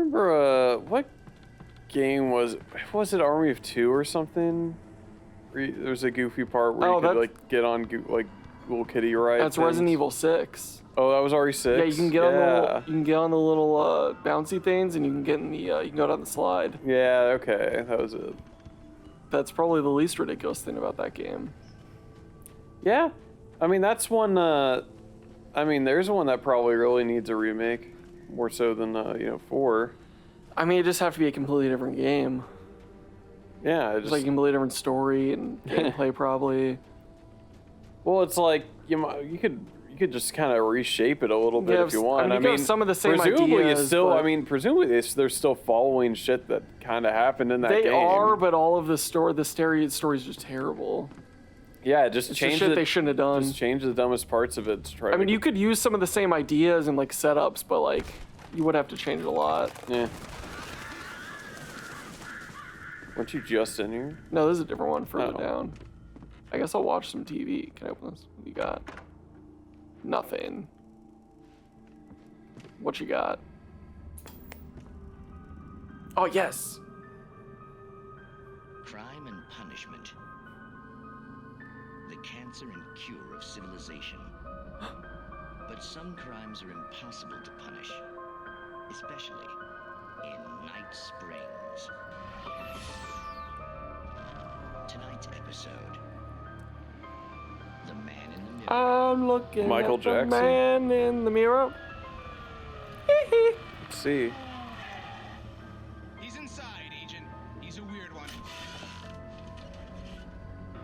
remember what game was it Army of Two or something? There's a goofy part where you could like get on like little kiddie rides. That's Resident Evil 6. Oh, that was already 6. Yeah, you can get on the little bouncy things, and you can get in the you can go down the slide. Yeah, okay, that was it. That's probably the least ridiculous thing about that game. Yeah, I mean that's one. I mean, there's one that probably really needs a remake, more so than 4. I mean, it just have to be a completely different game. Yeah, just like a completely different story and gameplay probably. Well, it's like you could just kind of reshape it a little bit if you want. I mean, some of the same presumably ideas. It's still, I mean, presumably they're still following shit that kind of happened in that game. They are, but all of the story is just terrible. Yeah, just it's change shit they shouldn't have done. Just change the dumbest parts of it to try. I mean, you could use some of the same ideas and like setups, but like you would have to change a lot. Yeah. Weren't you just in here? No, this is a different one further down. I guess I'll watch some TV. Can I open this? What you got? Nothing. What you got? Oh, yes. Crime and punishment. The cancer and cure of civilization. But some crimes are impossible to punish, especially in Night Springs. Tonight's episode. The Man in the Mirror. I'm looking Michael at Jackson. The Man in the Mirror. Let's see. He's inside, Agent. He's a weird one.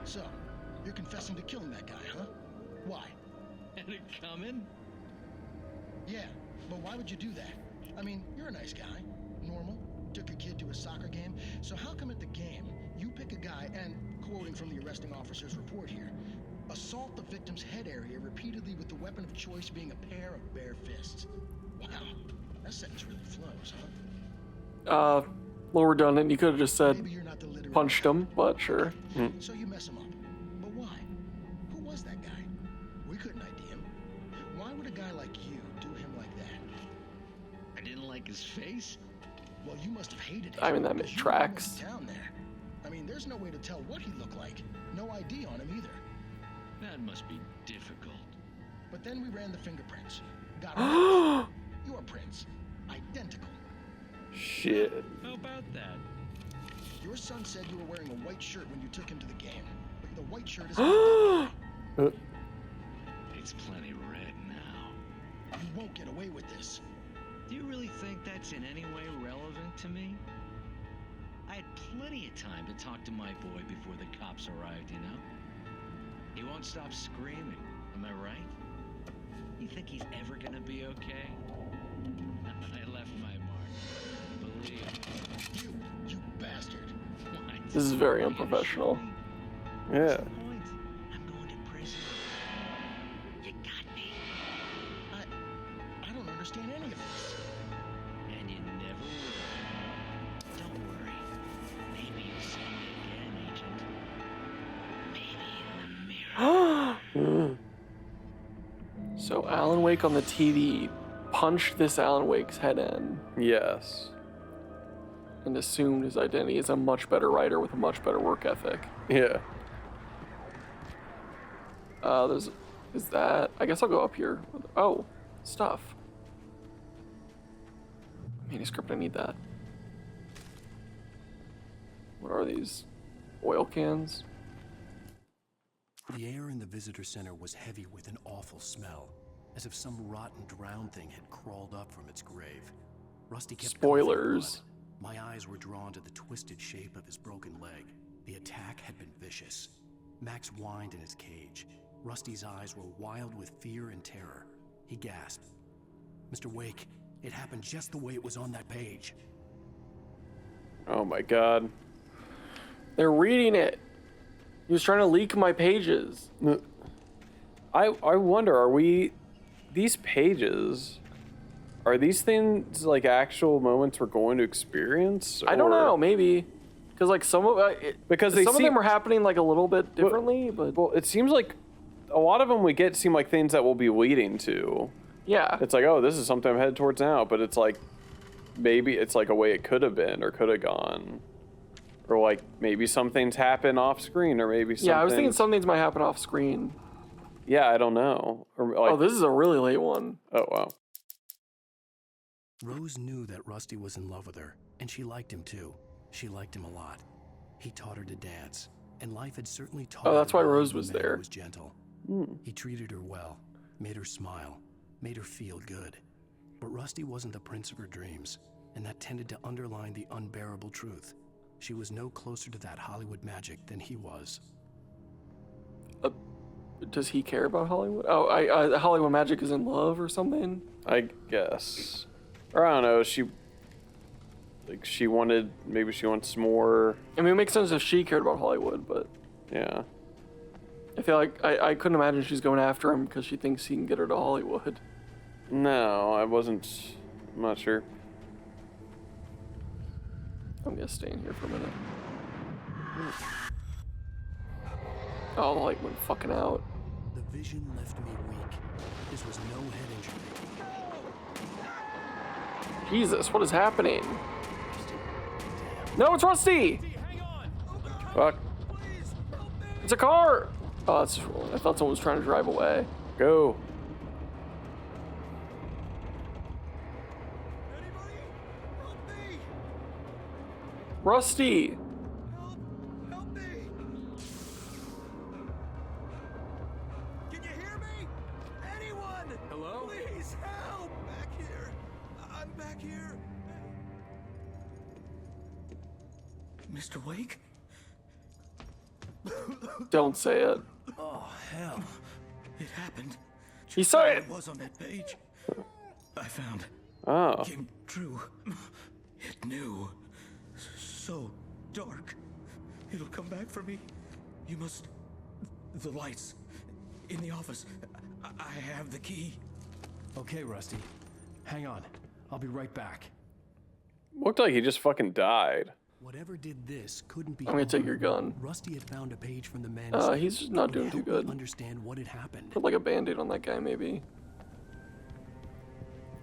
So, you're confessing to killing that guy, huh? Why? Had it coming? Yeah, but why would you do that? I mean, you're a nice guy. Normal. Took your kid to a soccer game. So how come at the game, you pick a guy and, quoting from the arresting officer's report here, assault the victim's head area repeatedly with the weapon of choice being a pair of bare fists? Wow, that sentence really flows, huh? A little redundant. You could have just said Maybe you're not the literary punched him, but sure. So you mess him up. But why? Who was that guy? We couldn't ID him. Why would a guy like you do him like that? I didn't like his face. Well, you must have hated it. I mean, that because you tracks. were down there. I mean, there's no way to tell what he looked like. No ID on him either. That must be difficult. But then we ran the fingerprints. Got it. Your prints. Identical. Shit. How about that? Your son said you were wearing a white shirt when you took him to the game. But the white shirt isn't. It's plenty red now. You won't get away with this. Do you really think that's in any way relevant to me? I had plenty of time to talk to my boy before the cops arrived, you know? He won't stop screaming, am I right? You think he's ever gonna be okay? I left my mark. Believe me. You bastard. This is very unprofessional. Yeah. I'm going to prison. You got me. I don't understand any of this. And you never will. Don't worry. Maybe you'll see me again, Agent. Maybe in the mirror. So Alan Wake on the TV punched this Alan Wake's head in Yes. and assumed his identity as a much better writer with a much better work ethic. Yeah. Is that, I guess I'll go up here. Oh, stuff. Manuscript, I need that. What are these? Oil cans? The air in the visitor center was heavy with an awful smell, as if some rotten drowned thing had crawled up from its grave. Rusty kept Spoilers. blood. My eyes were drawn to the twisted shape of his broken leg. The attack had been vicious. Max whined in his cage. Rusty's eyes were wild with fear and terror. He gasped. Mr. Wake, it happened just the way it was on that page. Oh my god. They're reading it. He was trying to leak my pages. I wonder, these pages, are these things like actual moments we're going to experience? I don't know, maybe. Because like some of of them are happening like a little bit differently, but well, it seems like a lot of them we get seem like things that we'll be leading to. yeah. It's like, oh, this is something I'm headed towards now, but it's like maybe it's like a way it could have been or could have gone. Or like maybe something's happened off screen, or maybe something... Yeah, I was thinking some things might happen off screen. Yeah, I don't know. Or like... Oh, this is a really late one. Oh, wow. Rose knew that Rusty was in love with her, and she liked him too. She liked him a lot. He taught her to dance, and life had certainly taught her. Oh, that's why that Rose the was man there. Was gentle. Hmm. He treated her well, made her smile, made her feel good. But Rusty wasn't the prince of her dreams, and that tended to underline the unbearable truth. She was no closer to that Hollywood magic than he was. Does he care about Hollywood? Oh, Hollywood magic is in love or something? I guess. Or I don't know, she wanted, maybe she wants more. I mean, it makes sense if she cared about Hollywood, but Yeah. I feel like I couldn't imagine she's going after him because she thinks he can get her to Hollywood. No, I'm not sure. I'm gonna stay in here for a minute. Oh, the light went fucking out. The vision left me weak. This was no head injury. Jesus, what is happening? No, it's Rusty! Fuck. It's a car! Oh, that's... I thought someone was trying to drive away. Go. Rusty! Help me! Can you hear me? Anyone? Hello? Please help! Back here. I'm back here. Mr. Wake? Don't say it. Oh, hell. It happened. He saw it! It was on that page. I found. Oh. Came true. It knew. So dark. It'll come back for me. You must... The lights. In the office. I have the key. Okay, Rusty. Hang on. I'll be right back. Looked like he just fucking died. Whatever did this couldn't be. I'm gonna take your gun. Rusty had found a page from the manuscript. He's just not that doing would too help me good. Understand what had happened. Put like a band-aid on that guy, maybe.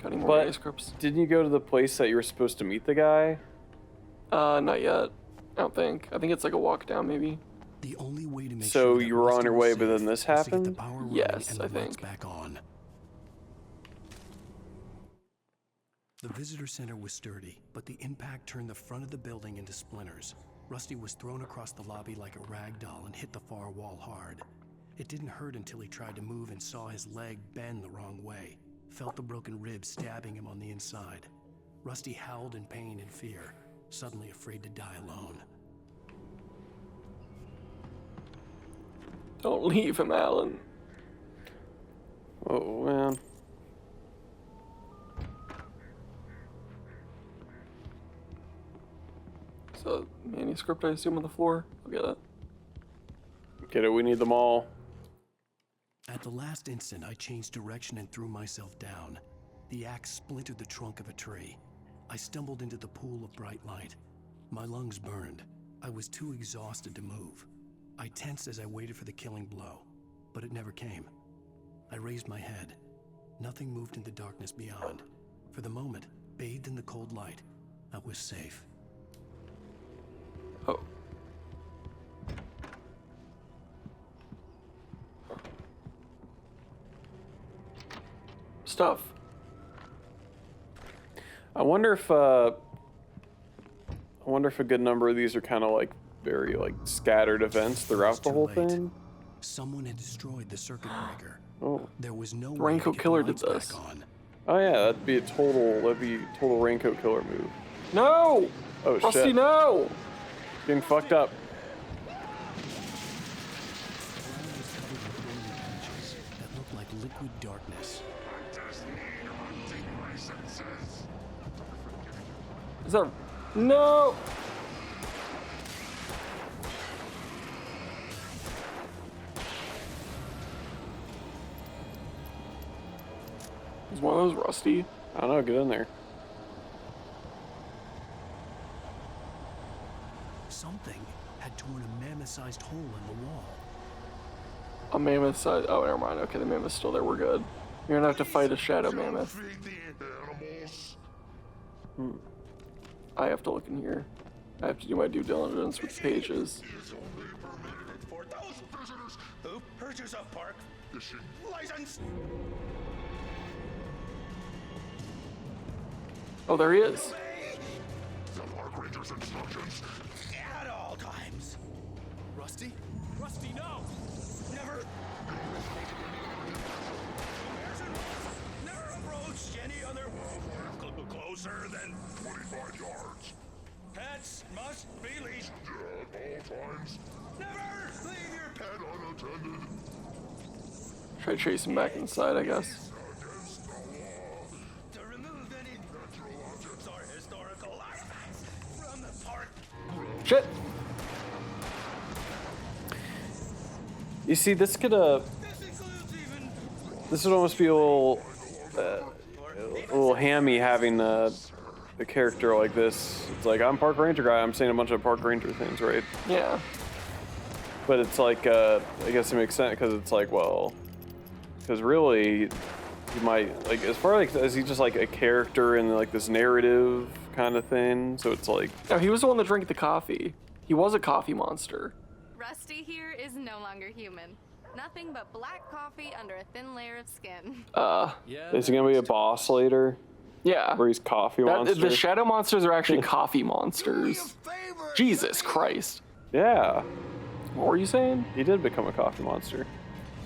Got any more But manuscripts? didn't you go to the place that you were supposed to meet the guy? Not yet. I don't think. I think it's like a walk down, maybe. The only way to make So sure that you were on Rusty your was way, safe but then this was to get the happened? power running Yes, and the I lights think. back on. The visitor center was sturdy, but the impact turned the front of the building into splinters. Rusty was thrown across the lobby like a rag doll and hit the far wall hard. It didn't hurt until he tried to move and saw his leg bend the wrong way. Felt the broken rib stabbing him on the inside. Rusty howled in pain and fear, suddenly afraid to die alone. Don't leave him, Alan. Oh, man. So, manuscript, I assume, on the floor. I'll get it. Get it, we need them all. At the last instant, I changed direction and threw myself down. The axe splintered the trunk of a tree. I stumbled into the pool of bright light. My lungs burned. I was too exhausted to move. I tensed as I waited for the killing blow, but it never came. I raised my head. Nothing moved in the darkness beyond. For the moment, bathed in the cold light, I was safe. Oh. Stuff. I wonder if a good number of these are kind of like very like scattered events throughout the whole thing. Someone had destroyed the circuit breaker. Oh. There was no The way to Raincoat get the Killer did lights back this. on. Oh yeah, that'd be a total Raincoat Killer move. No! Oh Rusty, shit. no! Getting fucked up. That looked like liquid darkness. Is that... No! Is one of those Rusty? I don't know, get in there. Something had torn a mammoth-sized hole in the wall. A mammoth size. Oh, never mind. Okay, the mammoth's still there. We're good. You're gonna have to fight a shadow mammoth. I have to look in here. I have to do my due diligence with pages. Is only permitted for those visitors who purchase a park fishing license. Oh, there he is. The park ranger's instructions at all times. Rusty? Rusty, no! Never. Never approach any other closer than 25 yards. Pets must be leashed. At all times. Never leave your pet unattended. Try to chase him back inside, I guess. Against the law. To remove any natural objects or historical artifacts from the park. Shit! You see, this could This includes even this would almost be a little hammy having a character like this. It's like, I'm park ranger guy. I'm saying a bunch of park ranger things, right? Yeah. But it's like, I guess it makes sense because it's like, well, because really, he might like as far like as he's just like a character in like this narrative kind of thing. So it's like, No, he was the one that drank the coffee. He was a coffee monster. Rusty here is no longer human. Nothing but black coffee under a thin layer of skin. is he gonna be a boss later? Yeah. Where he's coffee monster? The shadow monsters are actually coffee monsters. Jesus Christ. Yeah, What were you saying? he did become a coffee monster.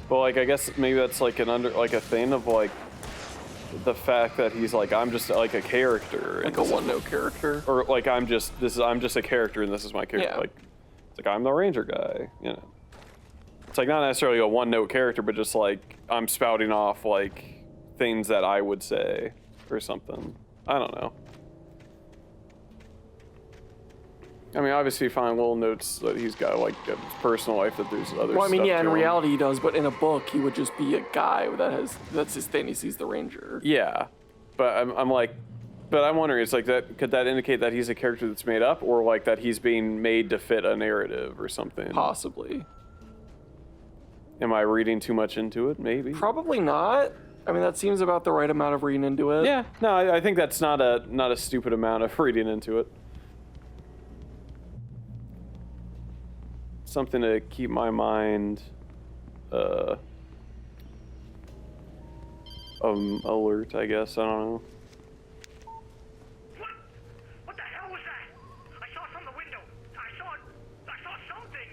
But like, I guess maybe that's like a thing of like the fact that he's like, I'm just like a character, Like a one-note character. or like I'm just a character and this is my character. Yeah. Like, it's like I'm the ranger guy, you know. It's like not necessarily a one-note character, but just like I'm spouting off like things that I would say or something. I don't know. I mean, obviously, you find little notes that he's got like in his personal life that there's other. Well, I mean, stuff yeah, in to him. reality he does, but in a book he would just be a guy that's his thing. He sees the ranger. Yeah, but I'm like, but I'm wondering, it's like that. Could that indicate that he's a character that's made up, or like that he's being made to fit a narrative or something? Possibly. Am I reading too much into it? Maybe. Probably not. I mean, that seems about the right amount of reading into it. Yeah. No, I think that's not a stupid amount of reading into it. Something to keep my mind alert, I guess. I don't know. What the hell was that? I saw from the window. I saw something.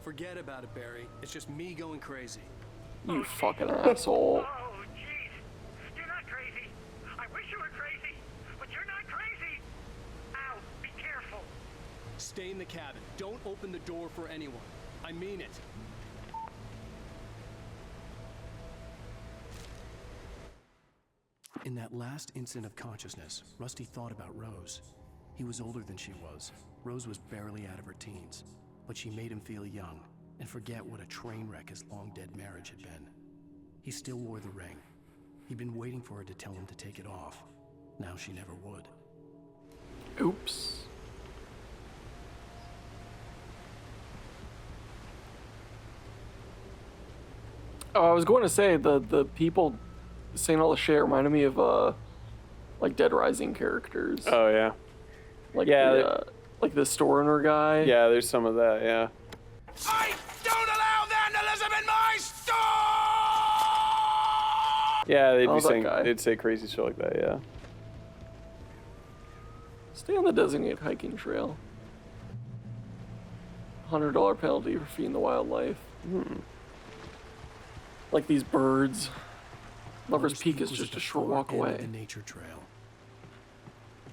Forget about it, Barry. It's just me going crazy. You fucking asshole. Oh, jeez. You're not crazy. I wish you were crazy, but you're not crazy. Ow, be careful. Stay in the cabin. Don't open the door for anyone. I mean it. In that last instant of consciousness, Rusty thought about Rose. He was older than she was. Rose was barely out of her teens, but she made him feel young and forget what a train wreck his long-dead marriage had been. He still wore the ring. He'd been waiting for her to tell him to take it off. Now she never would. Oops. Oh, I was going to say the people saying all the shit reminded me of like Dead Rising characters. Oh yeah. Like yeah. Like the store owner guy. Yeah, there's some of that. Yeah. I don't allow vandalism in my store! Yeah, they'd say crazy shit like that. Yeah. Stay on the designated hiking trail. $100 penalty for feeding the wildlife. Like these birds. Lover's Peak is just a short walk away. The nature trail.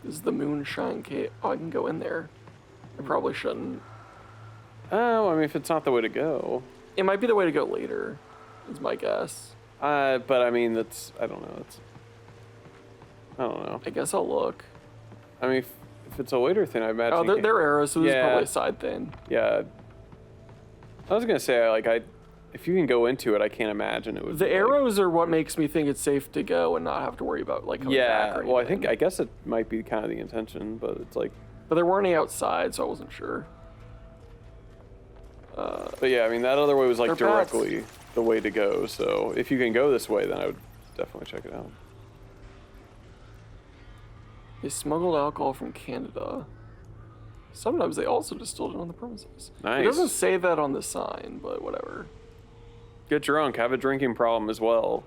This is the Moonshine Cave. Oh, I can go in there. I probably shouldn't. Oh, I mean, if it's not the way to go. It might be the way to go later, is my guess. But I mean, I don't know. I don't know. I guess I'll look. I mean, if it's a later thing, I imagine. Oh, they're arrows, so this is Yeah. probably a side thing. Yeah. I was gonna say, like, if you can go into it, I can't imagine it would. The be, like- arrows are what makes me think it's safe to go and not have to worry about like coming back. Yeah. Or Well, anything. I guess it might be kind of the intention, but it's like. But there weren't any outside, so I wasn't sure. But yeah, I mean, that other way was like They're bats. directly the way to go. So if you can go this way, then I would definitely check it out. They smuggled alcohol from Canada. Sometimes they also distilled it on the premises. Nice. It doesn't say that on the sign, but whatever. Get drunk, have a drinking problem as well.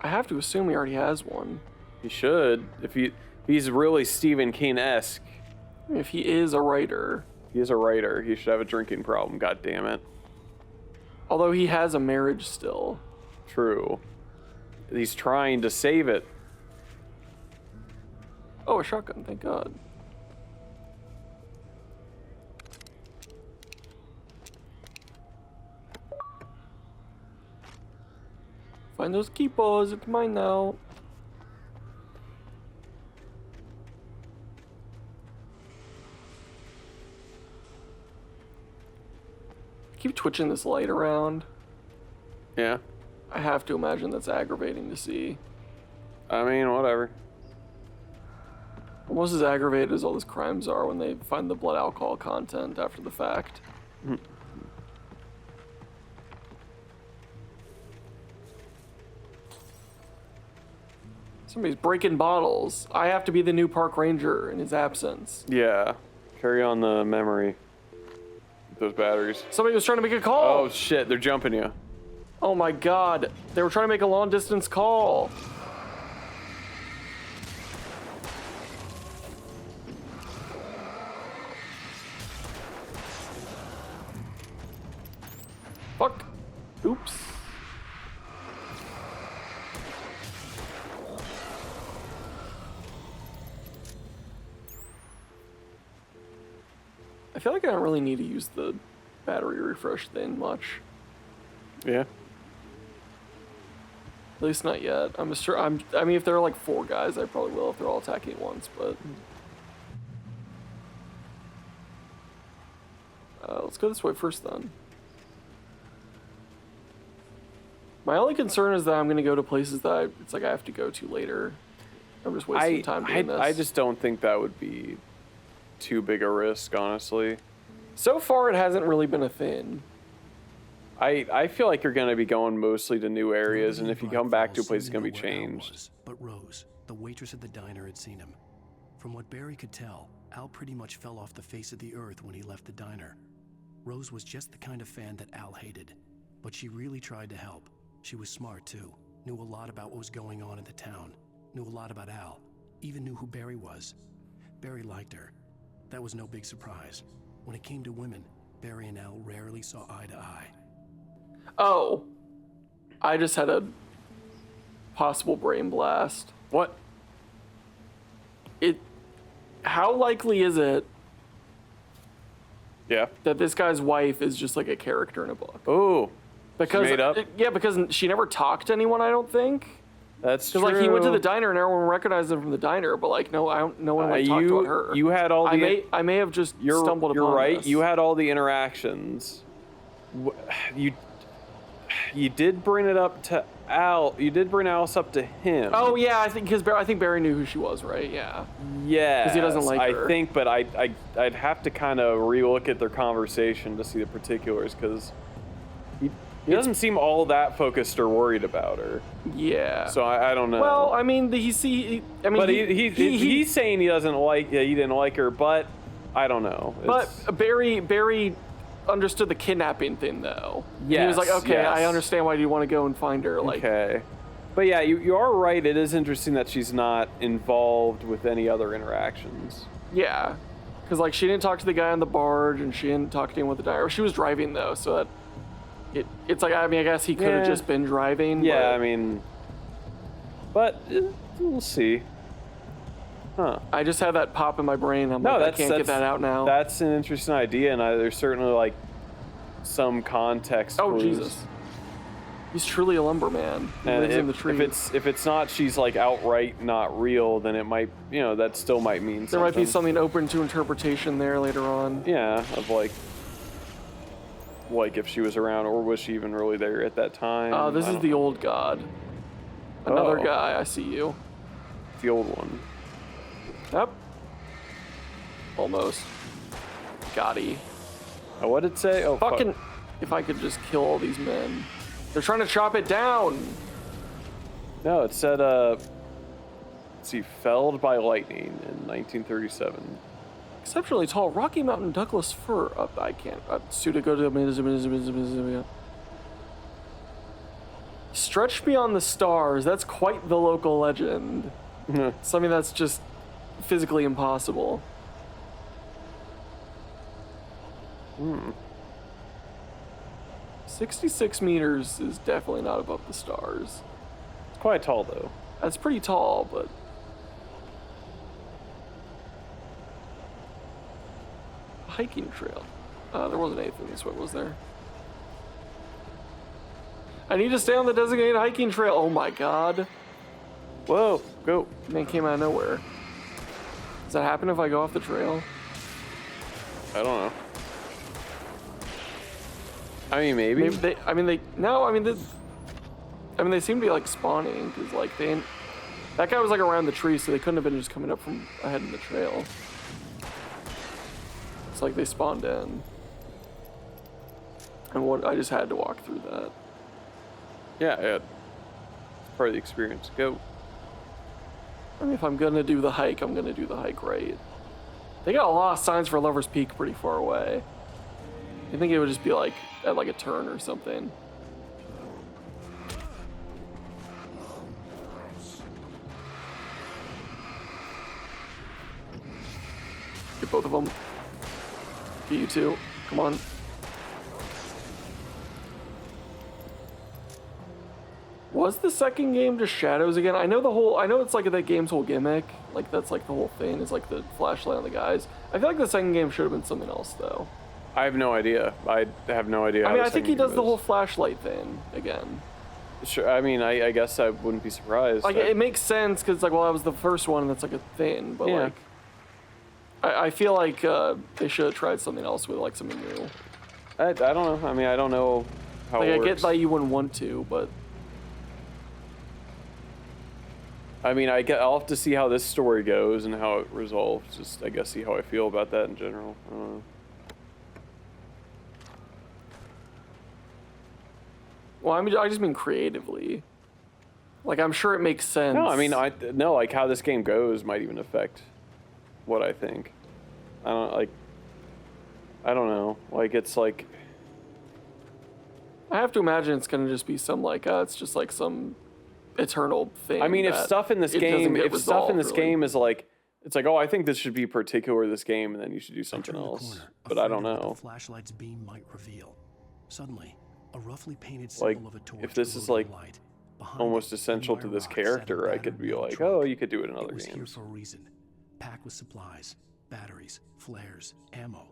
I have to assume he already has one. He should. If he's really Stephen King-esque. I mean, if he is a writer. He is a writer. He should have a drinking problem, god damn it. Although he has a marriage still. True. He's trying to save it. Oh, a shotgun, thank God. Find those keepers, it's mine now. Keep twitching this light around. Yeah. I have to imagine that's aggravating to see. I mean, whatever. Almost as aggravated as all these crimes are when they find the blood alcohol content after the fact. Somebody's breaking bottles. I have to be the new park ranger in his absence. Yeah. Carry on the memory. Those batteries. Somebody was trying to make a call. Oh shit, they're jumping you. Oh my God. They were trying to make a long distance call. Fuck. Oops. I feel like I don't really need to use the battery refresh thing much. Yeah. At least not yet. I mean, if there are like 4 guys, I probably will if they're all attacking at once, but... let's go this way first, then. My only concern is that I'm going to go to places that it's like I have to go to later. I'm just wasting time doing this. I just don't think that would be too big a risk, honestly. So far, it hasn't really been a thing. I feel like you're going to be going mostly to new areas, and if you come back to a place, it's going to be changed. But Rose, the waitress at the diner, had seen him. From what Barry could tell, Al pretty much fell off the face of the earth when he left the diner. Rose was just the kind of fan that Al hated, but she really tried to help. She was smart, too. Knew a lot about what was going on in the town. Knew a lot about Al. Even knew who Barry was. Barry liked her. That was no big surprise. When it came to women, Barry and Al rarely saw eye to eye. Oh. I just had a possible brain blast. What? How likely is it Yeah. that this guy's wife is just like a character in a book? Oh. Because made up? Yeah, because she never talked to anyone, I don't think. That's true. Because like he went to the diner and everyone recognized him from the diner, but like no one like talked about her. You had all the. I may have just stumbled upon You're right. this. You had all the interactions. You did bring it up to Al. You did bring Alice up to him. Oh yeah, I think Barry knew who she was, right? Yeah. Yeah. Because he doesn't like her. I think, but I'd have to kind of relook at their conversation to see the particulars because he doesn't seem all that focused or worried about her. Yeah. So I don't know. Well, I mean, he's saying he doesn't like. Yeah, he didn't like her, but I don't know. But Barry understood the kidnapping thing though. Yeah. He was like, okay, yes. I understand why you want to go and find her. Like, okay. But yeah, you are right. It is interesting that she's not involved with any other interactions. Yeah. Because like she didn't talk to the guy on the barge and she didn't talk to anyone with the diner. She was driving though, so that. It's like, I mean, I guess he could have just been driving. Yeah, but I mean, but we'll see. Huh. I just had that pop in my brain. I can't get that out now. That's an interesting idea, and there's certainly like some context. Oh, clues. Jesus. He's truly a lumberman. He lives in the tree. If it's not, she's like outright not real, then it might, that still might mean there might be something open to interpretation there later on. Yeah, of like if she was around, or was she even really there at that time? This is the old god. Another guy, I see you. The old one. Yep. Almost. Gotti. What did it say? Oh, fucking! If I could just kill all these men. They're trying to chop it down. No, it said Let's see, felled by lightning in 1937. Exceptionally tall Rocky Mountain Douglas fir. I can't. Stretched beyond the stars. That's quite the local legend. Something that's just physically impossible. 66 meters is definitely not above the stars. It's quite tall, though. That's pretty tall, but... hiking trail. There wasn't anything this way, was there? I need to stay on the designated hiking trail. Oh my god. Whoa, go. Man came out of nowhere. Does that happen if I go off the trail? I don't know. I mean, maybe. They seem to be like spawning because like that guy was like around the tree, so they couldn't have been just coming up from ahead in the trail. It's like they spawned in, and I just had to walk through that. Yeah. Part of the experience. Go. I mean, if I'm gonna do the hike, I'm gonna do the hike right. They got a lot of signs for Lover's Peak pretty far away. I think it would just be like at like a turn or something. Get both of them. Get you two. Come on. Was the second game just shadows again? I know it's like that game's whole gimmick. Like that's like the whole thing is like the flashlight on the guys. I feel like the second game should have been something else though. I have no idea. I have no idea. I mean, I think he does the whole flashlight thing again. Sure. I mean, I guess I wouldn't be surprised. Like it makes sense because it's like, well, that was the first one, and that's like a thing. But yeah. like, I feel like they should have tried something else with like something new. I don't know. I mean, I don't know how like it I works. get that you wouldn't want to, but I mean, I'll have to see how this story goes and how it resolves. Just I guess see how I feel about that in general. I don't know. Well, I just mean creatively. Like, I'm sure it makes sense. No, I mean, like how this game goes might even affect what I think. I don't know. Like, it's like... I have to imagine it's gonna just be some, like, it's just like some eternal thing. I mean, if stuff in this game is like, it's like, oh, I think this should be particular to this game, and then you should do something else. But I don't know. The flashlight's beam might reveal. Suddenly, a roughly painted Like, symbol of a torch if this is glowed like in light. Behind almost it, essential a to this wire rock sat character, a I could battered be metal like, truck. oh, you could do it in other It was here games. for a reason. Packed with supplies, batteries, flares, ammo.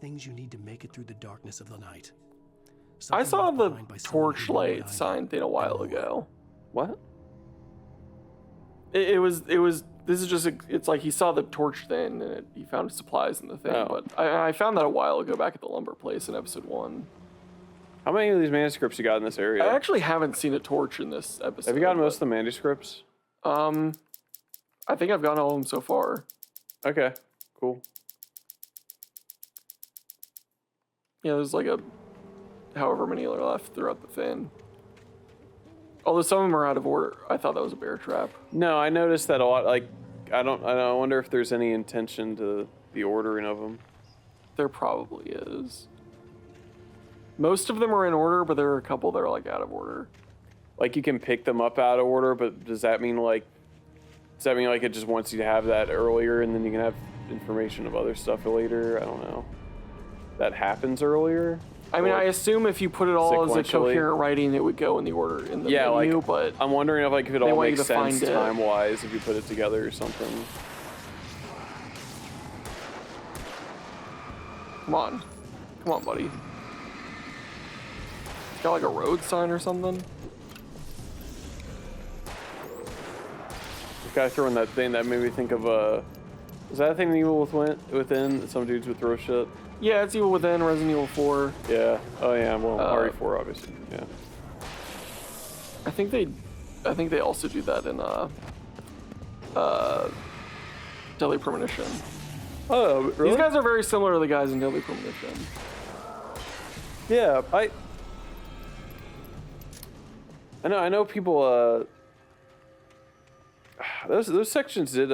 Things you need to make it through the darkness of the night. I Something saw left the behind by someone who knew torchlight what I sign knew, thing a while and more. ago. What? It was. This is just. It's like he saw the torch thing and he found supplies in the thing. Oh. But I found that a while ago back at the lumber place in episode 1. How many of these manuscripts you got in this area? I actually haven't seen a torch in this episode. Have you gotten most of the manuscripts? I think I've gotten all of them so far. Okay, cool. Yeah, there's like however many are left throughout the thing. Although some of them are out of order. I thought that was a bear trap. No, I noticed that a lot. Like, I wonder if there's any intention to the ordering of them. There probably is. Most of them are in order, but there are a couple that are like out of order. Like you can pick them up out of order, but does that mean like it just wants you to have that earlier and then you can have information of other stuff later? I don't know. That happens earlier? I mean, I assume if you put it all as a Sequentially? coherent writing, it would go in the order in the menu, like, but I'm wondering if like if it they all want you makes to find sense it. time-wise if you put it together or something. Come on, buddy. It's got like a road sign or something. The guy throwing that thing that made me think of is that a thing in Evil Within that some dudes would throw shit? Yeah, it's Evil Within, Resident Evil 4. Yeah. Oh yeah. Well, RE4 obviously. Yeah. I think they also do that in Deadly Premonition. Oh, really? These guys are very similar to the guys in Deadly Premonition. Yeah, I know people those sections did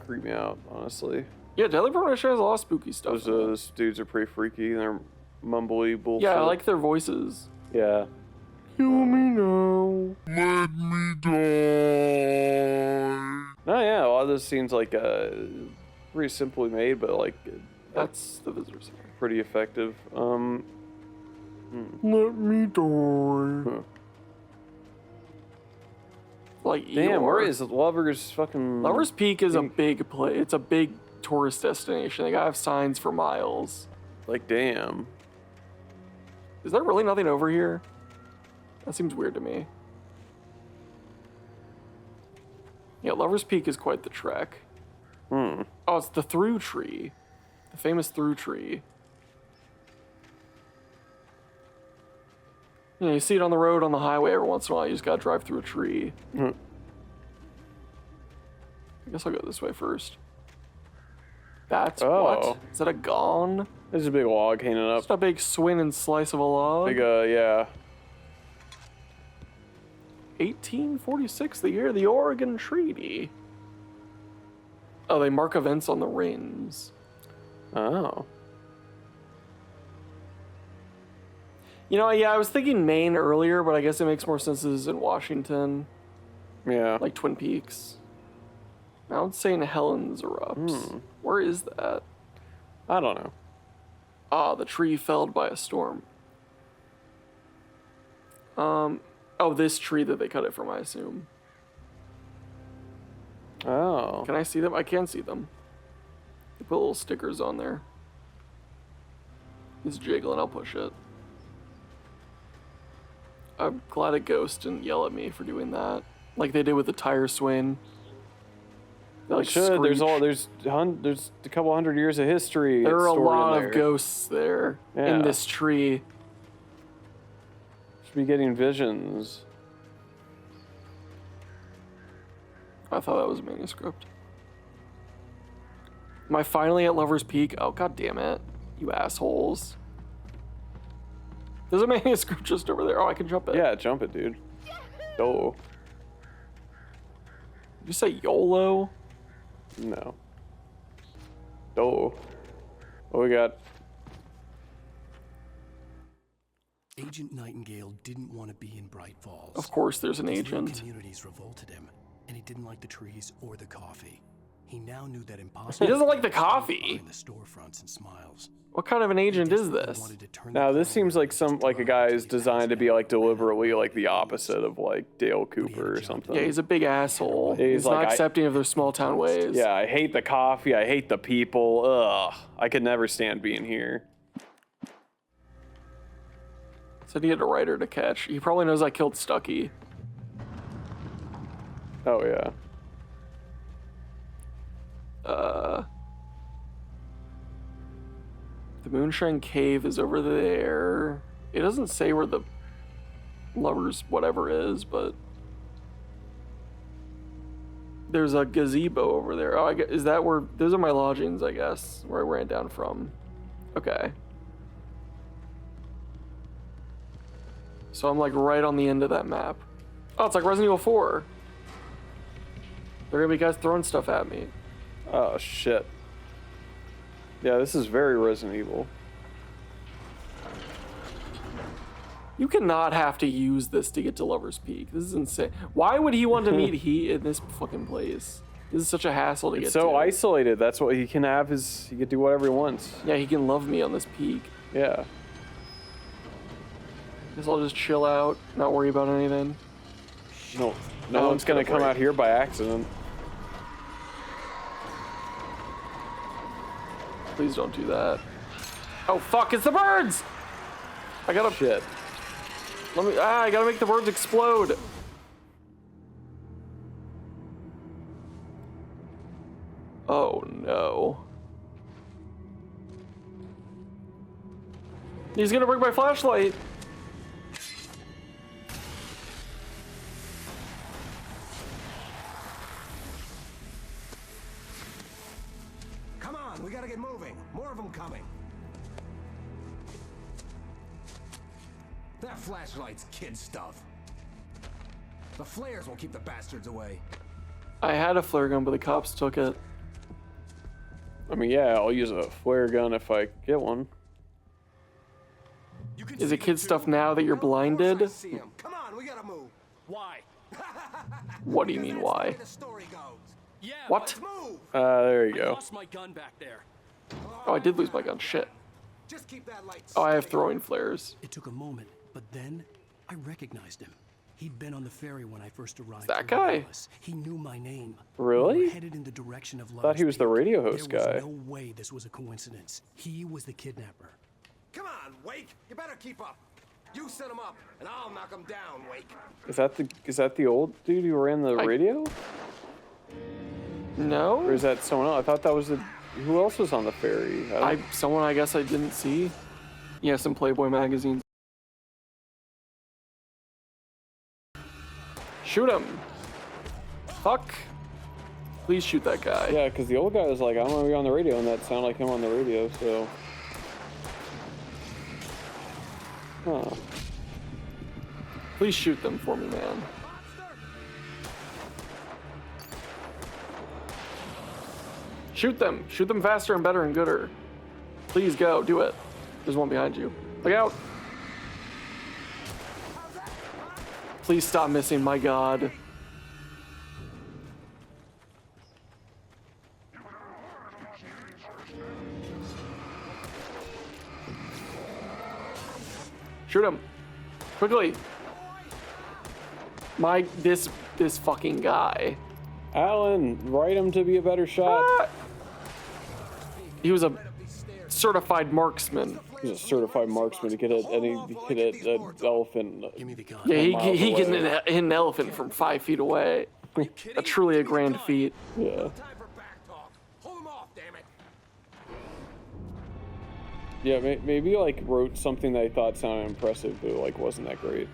creep me out, honestly. Yeah, Deadly Premonition has a lot of spooky stuff. Those dudes are pretty freaky. They're mumbly bullshit. Yeah, I like their voices. Yeah. Kill me now. Let me die. No, yeah, a lot of those scenes like pretty simply made, but like That's the visitors here. pretty effective. Let me die. Huh. Like Damn, Eeyore. where is Lover's fucking... Lover's Peak is a big place. It's a big tourist destination. They gotta have signs for miles. Like, damn. Is there really nothing over here? That seems weird to me. Yeah, Lover's Peak is quite the trek. Hmm. Oh, it's the through tree. The famous through tree. You know, you see it on the road, on the highway every once in a while. You just gotta drive through a tree. Hmm. I guess I'll go this way first. That's Oh. what? Is that a gong? There's a big log hanging up. It's a big swing and slice of a log. Big, yeah. 1846, the year of the Oregon Treaty. Oh, they mark events on the rings. Oh. You know, yeah, I was thinking Maine earlier, but I guess it makes more sense this is in Washington. Yeah. Like Twin Peaks. Mount St. Helens erupts. Where is that? I don't know. Ah, the tree felled by a storm. Oh, this tree that they cut it from, I assume. Oh. Can I see them? I can see them. They put little stickers on there. It's jiggling, I'll push it. I'm glad a ghost didn't yell at me for doing that. Like they did with the tire swing. They, like, Should. There's screech. there's a couple hundred years of history. There are a stored in lot there. of ghosts there in Yeah. this tree. Should be getting visions. I thought that was a manuscript. Am I finally at Lover's Peak? Oh, god damn it. You assholes. There's a manuscript just over there. Oh, I can jump it. Yeah, jump it, dude. Oh. Did you say YOLO? No. Oh. What we got? Agent Nightingale didn't want to be in Bright Falls. Of course there's an His new agent. communities revolted him, and he didn't like the trees or the coffee. He now knew that impossible. He doesn't like the coffee. The storefronts and smiles. What kind of an agent is this? Now this seems like a guy is designed to be like deliberately like the opposite of like Dale Cooper or something. Yeah, he's a big asshole. Yeah, he's like, not accepting of their small town ways. Yeah, I hate the coffee. I hate the people. Ugh, I could never stand being here. Said he had a writer to catch. He probably knows I killed Stucky. Oh yeah. The Moonshine Cave is over there. It doesn't say where the Lover's whatever is, but there's a gazebo over there. Oh, is that where? Those are my lodgings, I guess, where I ran down from. Okay. So I'm like right on the end of that map. Oh, it's like Resident Evil 4. There are gonna be guys throwing stuff at me. Oh shit. Yeah, this is very Resident Evil. You cannot have to use this to get to Lover's Peak. This is insane. Why would he want to meet he in this fucking place? This is such a hassle to get It's so to. isolated. That's what he can have. He can do whatever he wants. Yeah, he can love me on this peak. Yeah. Guess I'll just chill out, not worry about anything. No Oh, one's gonna come break. out here by accident. Please don't do that. Oh fuck! It's the birds! I gotta Shit. I gotta make the birds explode. Oh no. He's gonna break my flashlight. Come on, we gotta get moving. More of them coming. That flashlight's kid stuff. The flares won't keep the bastards away. I had a flare gun, but the cops took it. I mean, yeah, I'll use a flare gun if I get one. Is it kid stuff now that you're blinded? Come on, we gotta move. Why? What do you mean, why? The story goes. Yeah, What? move. There you go. My gun back there. Oh, I did lose my gun. Shit. Just keep that light. Oh, I have throwing flares. It took a moment, but then I recognized him. He'd been on the ferry when I first arrived. That guy? Dallas. He knew my name. Really? We were headed in the direction of Thought he was the radio host there guy. was no way this was a coincidence. He was the kidnapper. Come on, Wake. You better keep up. You set him up, and I'll knock him down, Wake. Is that the old dude who ran the radio? No? Or is that someone else? I thought that was the... Who else was on the ferry? Someone I guess I didn't see. Yeah, some Playboy magazines. Shoot him! Fuck! Please shoot that guy. Yeah, because the old guy was like, I want to be on the radio, and that sounded like him on the radio, so... Huh. Please shoot them for me, man. Shoot them! Shoot them faster and better and gooder. Please go, do it. There's one behind you. Look out! Please stop missing, my god. Shoot him. Quickly. This fucking guy. Alan, write him to be a better shot. Ah! He was a certified marksman. He's a certified marksman. He could hit an elephant. Give me the gun. Yeah, miles he away. can hit an elephant from 5 feet away. Truly a grand feat. Yeah. Time for back talk. Hold him off, damn it. Yeah, maybe like wrote something that I thought sounded impressive, but like wasn't that great.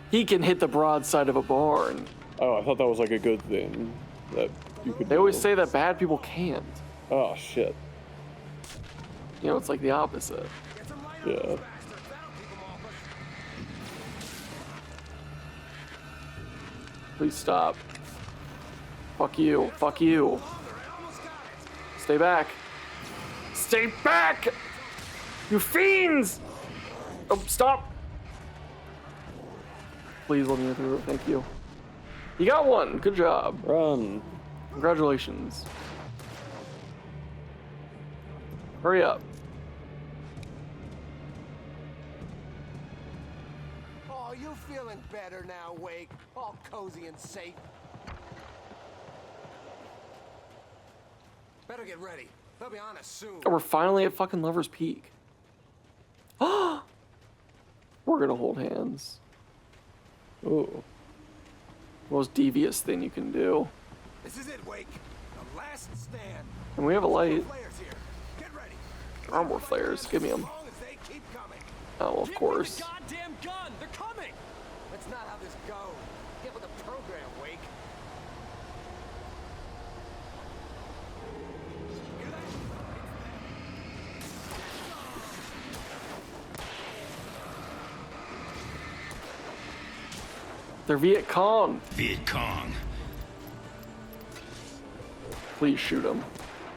He can hit the broadside of a barn. Oh, I thought that was like a good thing that you could They always do. say that bad people can't. Oh shit. You know, it's like the opposite. Get some light on Yeah. those bastards. That'll keep them off us. Please stop. Fuck you. Fuck you. Almost got it. Stay back. Stay back! You fiends! Oh, stop! Please let me through. Thank you. You got one. Good job. Run. Congratulations. Hurry up. Oh, you feeling better now, Wake? All cozy and safe. Better get ready. They'll be on us soon. Oh, we're finally at fucking Lover's Peak. We're gonna hold hands. Ooh. Most devious thing you can do. This is it, Wake. The last stand. And we have a light. Players here. Get ready. There are more flares. Give me them. As long as they keep coming. Oh, well, of course. Goddamn gun! They're coming! That's not how this goes. Get with the program, Wake. Hear that? They're Viet Cong. Viet Cong. Please shoot him.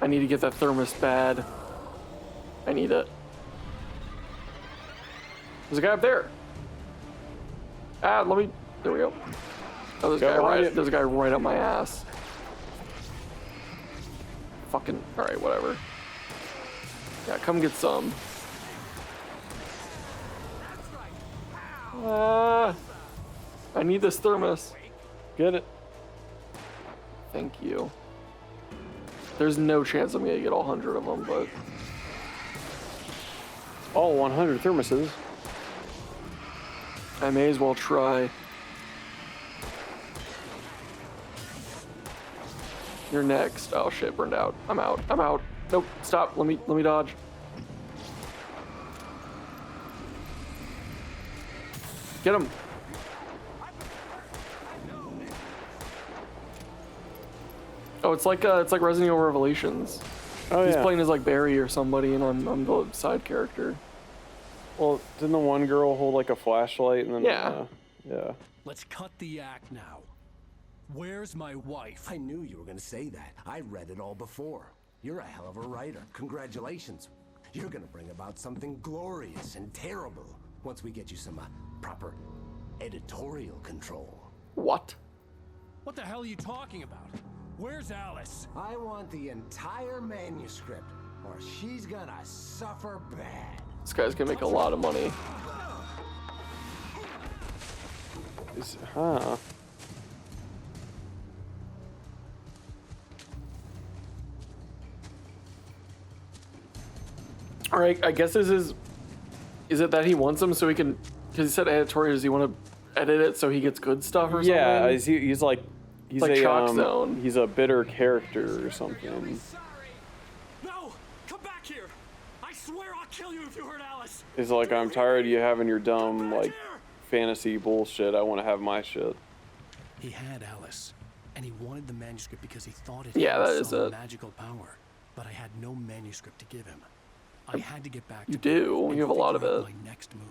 I need to get that thermos bad. I need it. There's a guy up there. Ah, let me. There we go. Oh, there's a guy right up my ass. Fucking. All right, whatever. Yeah, come get some. I need this thermos. Get it. Thank you. There's no chance I'm gonna get all 100 of them, but All 100 thermoses. I may as well try. You're next. Oh shit, burned out. I'm out. I'm out. Nope. Stop. Let me dodge. Get him. Oh, it's like Resident Evil Revelations. Oh He's yeah. playing as like Barry or somebody, and I'm the side character. Well, didn't the one girl hold like a flashlight and then? Yeah. Yeah. Let's cut the act now. Where's my wife? I knew you were gonna say that. I read it all before. You're a hell of a writer. Congratulations. You're gonna bring about something glorious and terrible once we get you some proper editorial control. What? What the hell are you talking about? Where's Alice? I want the entire manuscript, or she's gonna suffer bad. This guy's gonna make a lot of money. Huh. All right, I guess this is it that he wants him so he can, because he said editorial, does he want to edit it so he gets good stuff or something? Yeah, he's like Chalk Zone. He's a bitter character or something. No! Come back here! I swear I'll kill you if you hurt Alice! He's like, I'm tired of you having your dumb, like, fantasy bullshit. I want to have my shit. He had Alice, and he wanted the manuscript because he thought it Yeah, had that is some it. magical power. But I had no manuscript to give him. I had to get back You to do. work and You have a lot of figure out it. My next move.